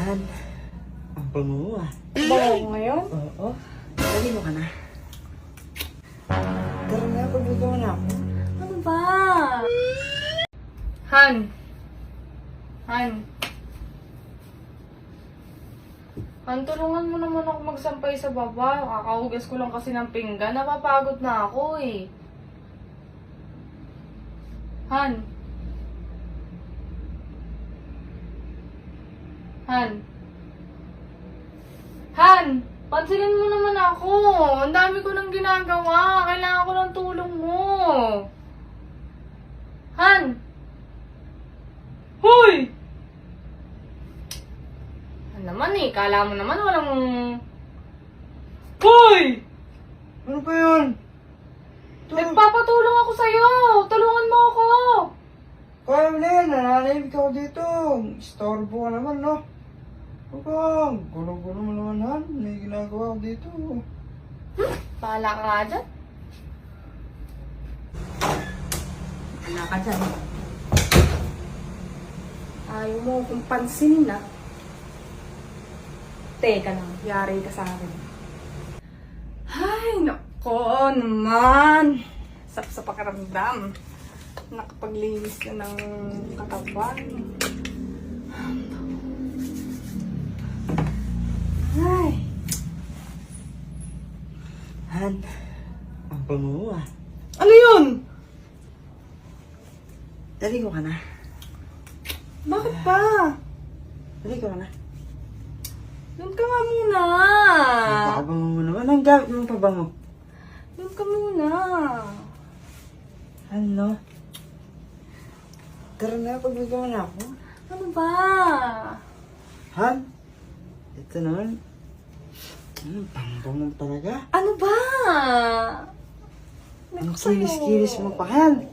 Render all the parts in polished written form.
Han, ang bango ah. Bango ko ngayon? Oo. Dali mo ka na. Tara na, pagbagawa na ako. Ano ba? Han. Han. Han, tulungan mo naman ako magsampay sa baba. Kakahugas ko lang kasi ng pinggan. Napapagod na ako eh. Han. Han. Han! Pansinin mo naman ako. Ang dami ko nang ginagawa. Kailangan ko ng tulong mo. Han! Hoy! Ano naman eh, kala mo naman walang... Hoy! Ano ba yun? Nagpapatulong ako sa'yo! Tulungan mo ako! Kaya mo na yan, nananahimik ako dito. Istorbo ka naman, no? Baka, gulo-gulo mo naman, Han. May ginagawa ko dito. Bahala ka nga dyan. Bahala ka dyan. Ayaw mo kung pansinin na. Teka lang, yari ka sa akin. Ay, nako naman. Sarap sa pakiramdam. Nakapaglinis ka ng katawan. Ay. Han, ang bango ah. Ano yun? Dali mo ka na. Bakit pa? Dali ko ka na. Doon ka nga muna. Napakabango mo naman. Ang gamit mong pabango. Doon ka muna. Ano? Tara na, pagbagawa na ako. Ano ba? Han, ito naman. Pangbango talaga. Ano ba? Ang kinis-kinis mo pa, Han.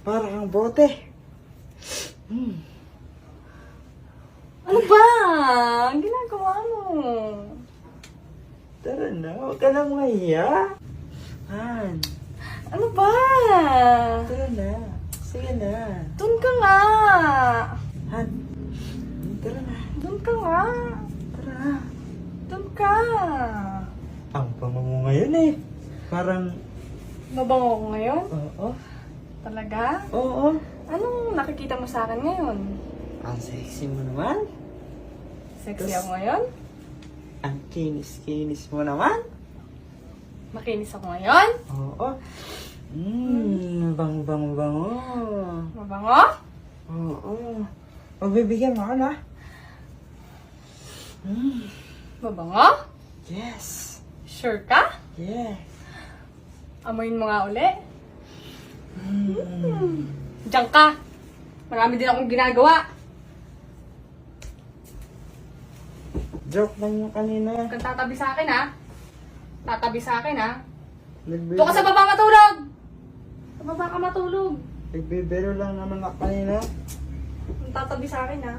Para kang bote. Ano ba? Ang ginagawa mo? Tara na, huwag ka lang mahiya. Han, Ano ba? tara na. Sige na. Doon ka nga. Han, tara na. Doon ka nga. Tara na. Doon ka. Ang bango mo ngayon eh. Parang, Mabango ko ngayon? oo. Talaga? Oo. Anong nakikita mo sa akin ngayon? Ang sexy mo naman. Sexy ako ngayon? Ang kinis-kinis mo naman. Makinis ako ngayon? Oo. Bango-bango-bango. Mabango? Oo. Pagbibigyan mo ako na. Mabango? Yes. Sure ka? Yeah. Amoyin mo nga uli. Diyan ka. Marami din akong ginagawa. Joke lang yung kanina. Huwag kang tatabi sa akin, ha? Tatabi sa akin, ha? Nagbi- Doon ka sa baba matulog! Sa baba ka matulog. Nagbibiro lang naman ako kanina. Huwag kang tatabi sa akin, ha?